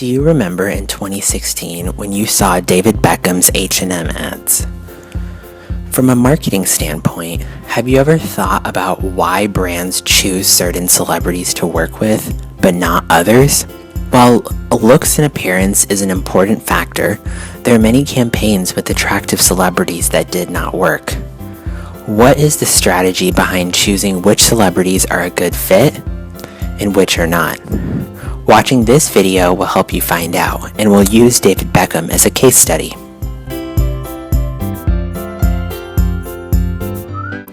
Do you remember in 2016 when you saw David Beckham's H&M ads? From a marketing standpoint, have you ever thought about why brands choose certain celebrities to work with, but not others? While looks and appearance is an important factor, there are many campaigns with attractive celebrities that did not work. What is the strategy behind choosing which celebrities are a good fit and which are not? Watching this video will help you find out, and we'll use David Beckham as a case study.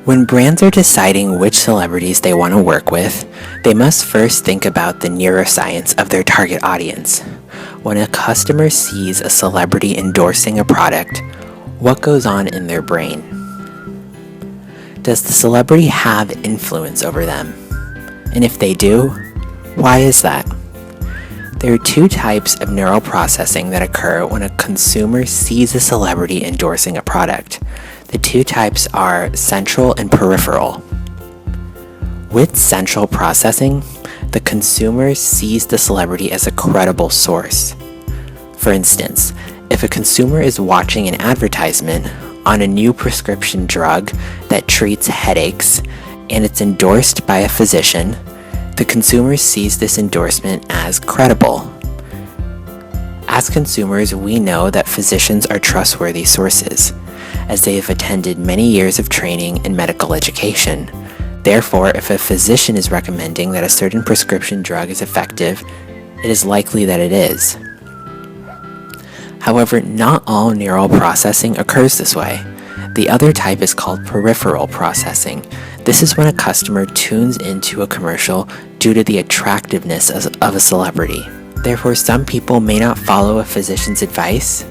When brands are deciding which celebrities they want to work with, they must first think about the neuroscience of their target audience. When a customer sees a celebrity endorsing a product, what goes on in their brain? Does the celebrity have influence over them? And if they do, why is that? There are two types of neural processing that occur when a consumer sees a celebrity endorsing a product. The two types are central and peripheral. With central processing, the consumer sees the celebrity as a credible source. For instance, if a consumer is watching an advertisement on a new prescription drug that treats headaches and it's endorsed by a physician, the consumer sees this endorsement as credible. As consumers, we know that physicians are trustworthy sources, as they have attended many years of training in medical education. Therefore, if a physician is recommending that a certain prescription drug is effective, it is likely that it is. However, not all neural processing occurs this way. The other type is called peripheral processing. This is when a customer tunes into a commercial due to the attractiveness of a celebrity. Therefore, some people may not follow a physician's advice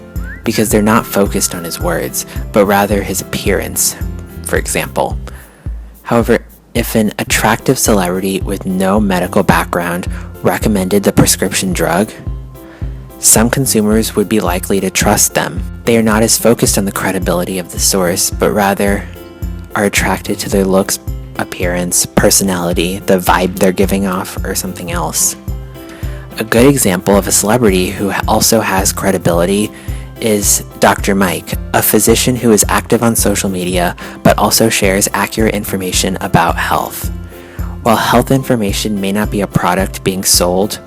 because they're not focused on his words, but rather his appearance, for example. However, if an attractive celebrity with no medical background recommended the prescription drug, some consumers would be likely to trust them. They are not as focused on the credibility of the source, but rather are attracted to their looks, appearance, personality, the vibe they're giving off, or something else. A good example of a celebrity who also has credibility is Dr. Mike, a physician who is active on social media but also shares accurate information about health. While health information may not be a product being sold,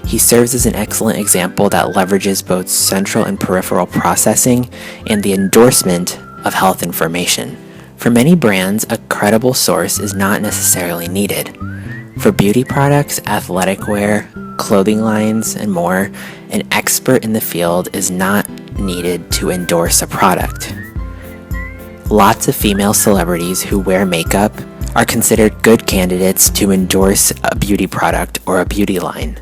he serves as an excellent example that leverages both central and peripheral processing and the endorsement of health information. For many brands, a credible source is not necessarily needed. For beauty products, athletic wear, clothing lines, and more, an expert in the field is not needed to endorse a product. Lots of female celebrities who wear makeup are considered good candidates to endorse a beauty product or a beauty line.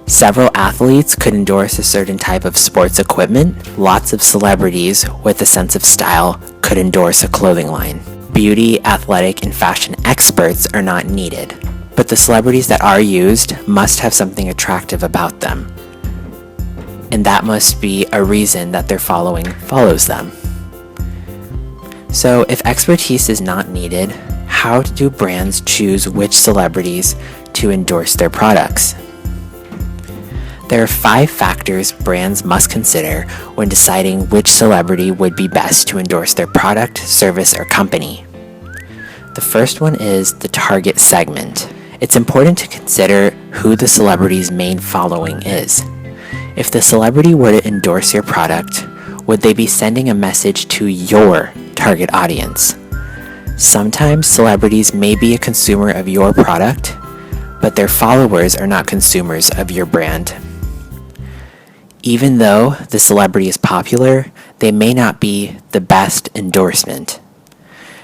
Several athletes could endorse a certain type of sports equipment. Lots of celebrities with a sense of style could endorse a clothing line. Beauty, athletic, and fashion experts are not needed, but the celebrities that are used must have something attractive about them, and that must be a reason that their following follows them. So if expertise is not needed, how do brands choose which celebrities to endorse their products? There are 5 factors brands must consider when deciding which celebrity would be best to endorse their product, service, or company. The first one is the target segment. It's important to consider who the celebrity's main following is. If the celebrity were to endorse your product, would they be sending a message to your target audience? Sometimes celebrities may be a consumer of your product, but their followers are not consumers of your brand. Even though the celebrity is popular, they may not be the best endorsement.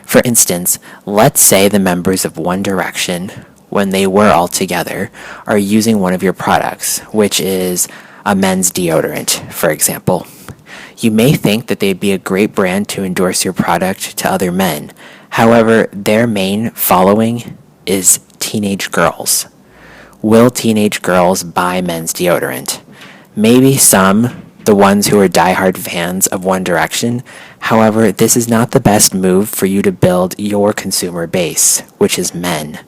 For instance, let's say the members of One Direction, when they were all together, are using one of your products, which is a men's deodorant, for example. You may think that they'd be a great brand to endorse your product to other men. However, their main following is teenage girls. Will teenage girls buy men's deodorant? Maybe some, the ones who are diehard fans of One Direction. However, this is not the best move for you to build your consumer base, which is men.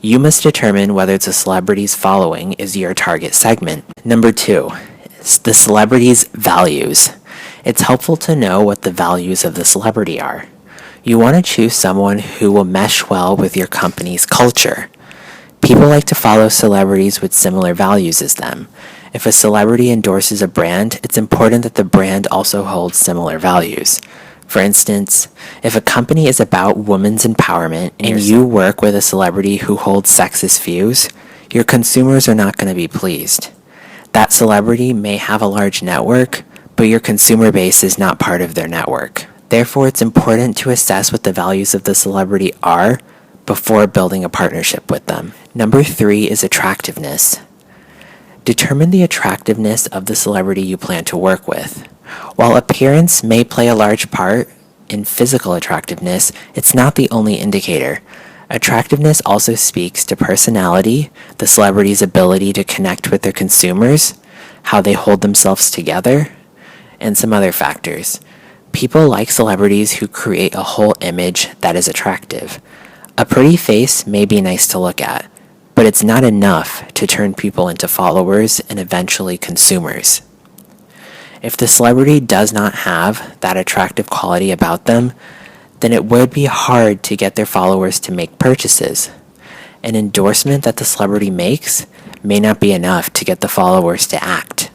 You must determine whether the celebrity's following is your target segment. Number 2, the celebrity's values. It's helpful to know what the values of the celebrity are. You want to choose someone who will mesh well with your company's culture. People like to follow celebrities with similar values as them. If a celebrity endorses a brand, it's important that the brand also holds similar values. For instance, if a company is about women's empowerment and you work with a celebrity who holds sexist views, your consumers are not going to be pleased. That celebrity may have a large network, but your consumer base is not part of their network. Therefore, it's important to assess what the values of the celebrity are before building a partnership with them. Number 3 is attractiveness. Determine the attractiveness of the celebrity you plan to work with. While appearance may play a large part in physical attractiveness, it's not the only indicator. Attractiveness also speaks to personality, the celebrity's ability to connect with their consumers, how they hold themselves together, and some other factors. People like celebrities who create a whole image that is attractive. A pretty face may be nice to look at, but it's not enough to turn people into followers and eventually consumers. If the celebrity does not have that attractive quality about them, then it would be hard to get their followers to make purchases. An endorsement that the celebrity makes may not be enough to get the followers to act.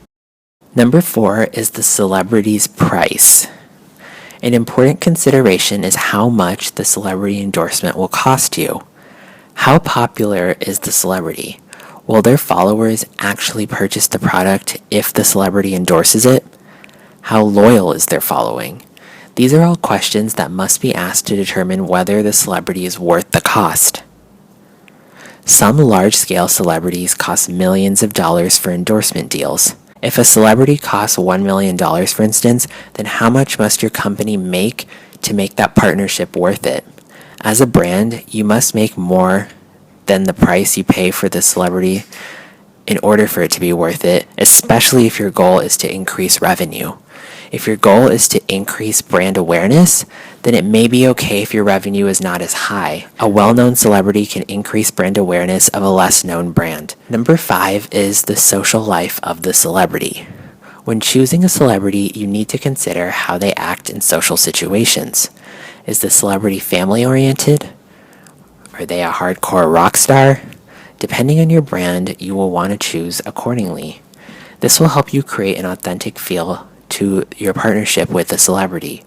Number 4 is the celebrity's price. An important consideration is how much the celebrity endorsement will cost you. How popular is the celebrity? Will their followers actually purchase the product if the celebrity endorses it? How loyal is their following? These are all questions that must be asked to determine whether the celebrity is worth the cost. Some large-scale celebrities cost millions of dollars for endorsement deals. If a celebrity costs $1 million, for instance, then how much must your company make to make that partnership worth it? As a brand, you must make more than the price you pay for the celebrity in order for it to be worth it, especially if your goal is to increase revenue. If your goal is to increase brand awareness, then it may be okay if your revenue is not as high. A well-known celebrity can increase brand awareness of a less-known brand. Number 5 is the social life of the celebrity. When choosing a celebrity, you need to consider how they act in social situations. Is the celebrity family-oriented? Are they a hardcore rock star? Depending on your brand, you will want to choose accordingly. This will help you create an authentic feel to your partnership with the celebrity.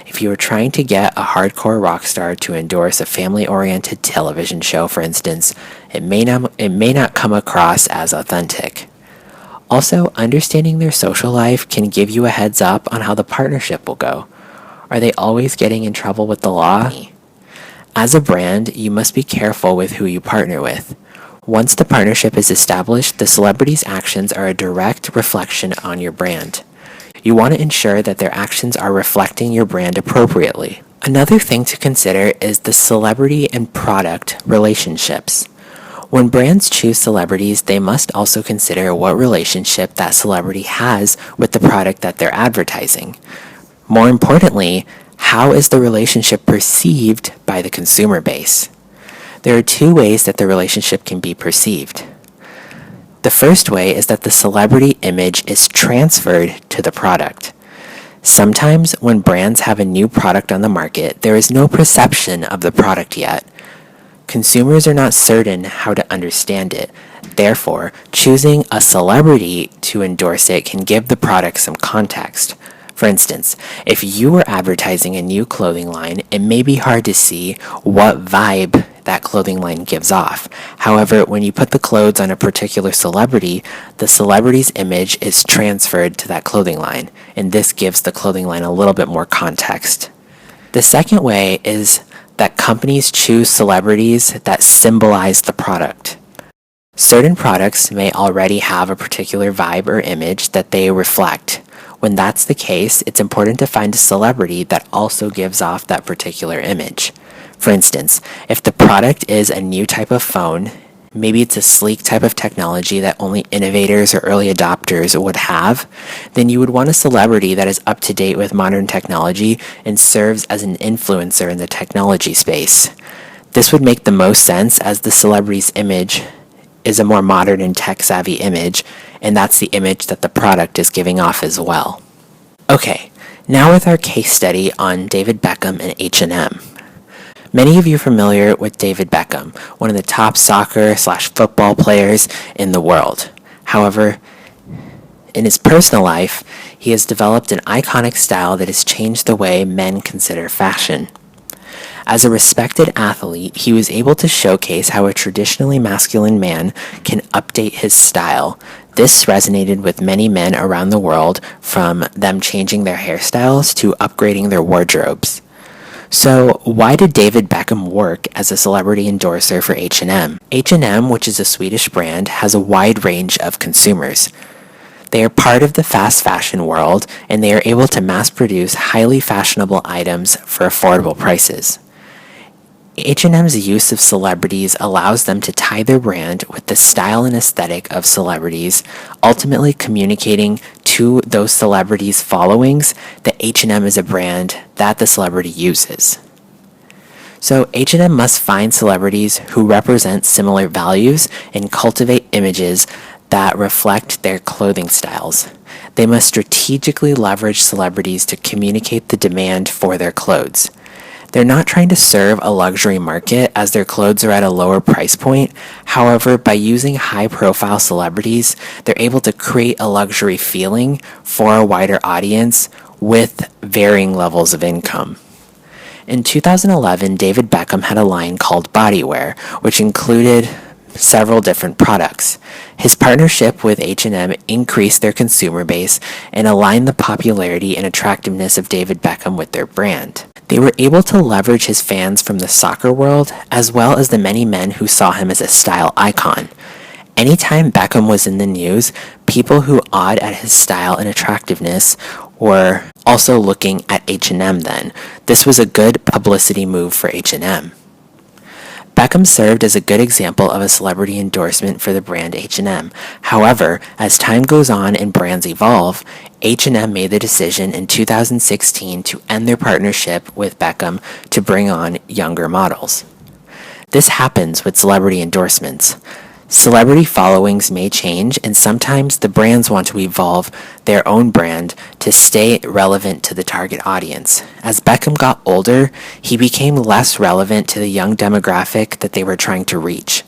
If you are trying to get a hardcore rock star to endorse a family-oriented television show, for instance, it may not come across as authentic. Also, understanding their social life can give you a heads up on how the partnership will go. Are they always getting in trouble with the law? As a brand, you must be careful with who you partner with. Once the partnership is established, the celebrity's actions are a direct reflection on your brand. You want to ensure that their actions are reflecting your brand appropriately. Another thing to consider is the celebrity and product relationships. When brands choose celebrities, they must also consider what relationship that celebrity has with the product that they're advertising. More importantly, how is the relationship perceived by the consumer base? There are 2 ways that the relationship can be perceived. The first way is that the celebrity image is transferred to the product. Sometimes when brands have a new product on the market, there is no perception of the product yet. Consumers are not certain how to understand it. Therefore, choosing a celebrity to endorse it can give the product some context. For instance, if you were advertising a new clothing line, it may be hard to see what vibe that clothing line gives off. However, when you put the clothes on a particular celebrity, the celebrity's image is transferred to that clothing line, and this gives the clothing line a little bit more context. The second way is that companies choose celebrities that symbolize the product. Certain products may already have a particular vibe or image that they reflect. When that's the case, it's important to find a celebrity that also gives off that particular image. For instance, if the product is a new type of phone, maybe it's a sleek type of technology that only innovators or early adopters would have, then you would want a celebrity that is up to date with modern technology and serves as an influencer in the technology space. This would make the most sense as the celebrity's image is a more modern and tech-savvy image, and that's the image that the product is giving off as well. Okay, now with our case study on David Beckham and H&M. Many of you are familiar with David Beckham, one of the top soccer/football players in the world. However, in his personal life, he has developed an iconic style that has changed the way men consider fashion. As a respected athlete, he was able to showcase how a traditionally masculine man can update his style. This resonated with many men around the world, from them changing their hairstyles to upgrading their wardrobes. So, why did David Beckham work as a celebrity endorser for H&M? H&M, which is a Swedish brand, has a wide range of consumers. They are part of the fast fashion world, and they are able to mass produce highly fashionable items for affordable prices. H&M's use of celebrities allows them to tie their brand with the style and aesthetic of celebrities, ultimately communicating to those celebrities' followings that H&M is a brand that the celebrity uses. So H&M must find celebrities who represent similar values and cultivate images that reflect their clothing styles. They must strategically leverage celebrities to communicate the demand for their clothes. They're not trying to serve a luxury market as their clothes are at a lower price point. However, by using high-profile celebrities, they're able to create a luxury feeling for a wider audience with varying levels of income. In 2011, David Beckham had a line called Bodywear, which included several different products. His partnership with H&M increased their consumer base and aligned the popularity and attractiveness of David Beckham with their brand. They were able to leverage his fans from the soccer world, as well as the many men who saw him as a style icon. Anytime Beckham was in the news, people who awed at his style and attractiveness were also looking at H&M then. This was a good publicity move for H&M. Beckham served as a good example of a celebrity endorsement for the brand H&M. However, as time goes on and brands evolve, H&M made the decision in 2016 to end their partnership with Beckham to bring on younger models. This happens with celebrity endorsements. Celebrity followings may change, and sometimes the brands want to evolve their own brand to stay relevant to the target audience. As Beckham got older, he became less relevant to the young demographic that they were trying to reach.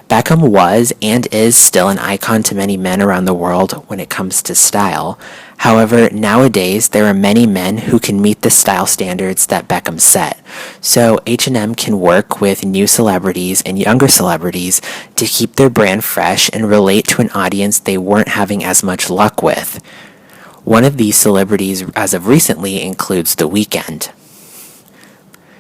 Beckham was and is still an icon to many men around the world when it comes to style. However, nowadays there are many men who can meet the style standards that Beckham set. So H&M can work with new celebrities and younger celebrities to keep their brand fresh and relate to an audience they weren't having as much luck with. One of these celebrities as of recently includes The Weeknd.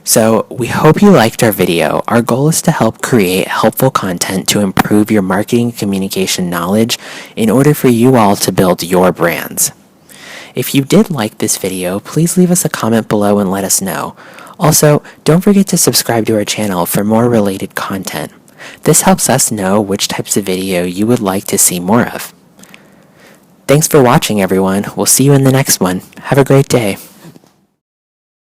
So, we hope you liked our video. Our goal is to help create helpful content to improve your marketing and communication knowledge in order for you all to build your brands. If you did like this video, please leave us a comment below and let us know. Also, don't forget to subscribe to our channel for more related content. This helps us know which types of video you would like to see more of. Thanks for watching, everyone. We'll see you in the next one. Have a great day.